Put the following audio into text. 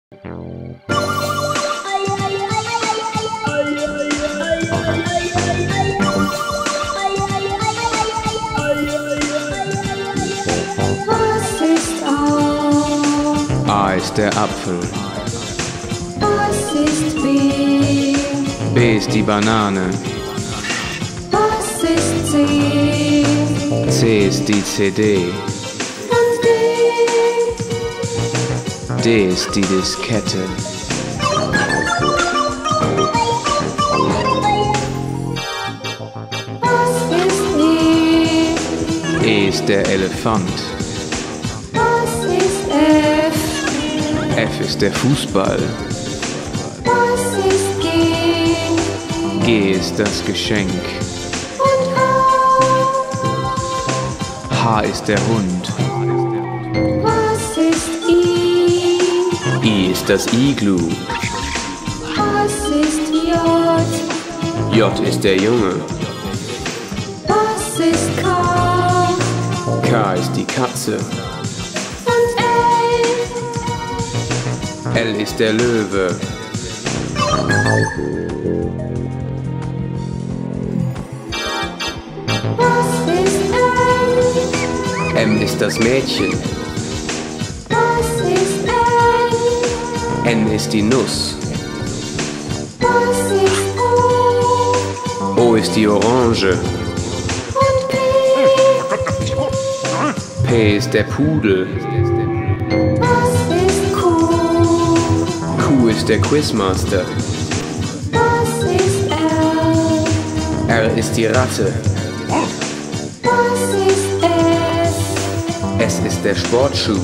A ist der Apfel. Was ist B? B ist die Banane. Was ist C? C ist die CD. Und D? D ist die Diskette. Was ist E? E ist der Elefant. Was ist F? F ist der Fußball. Was ist G? G ist das Geschenk. Und H? H ist der Hund. Was ist I? I ist das Iglu. Was ist J? J ist der Junge. Was ist K? K ist die Katze. Und L? L ist der Löwe. Was ist M? M ist das Mädchen. Was ist N? N ist die Nuss. Was ist O? O ist die Orange. Und P? P ist der Pudel. Was ist Q? Q ist der Quizmaster. Was ist R? R ist die Ratte. Was ist S? S ist der Sportschuh.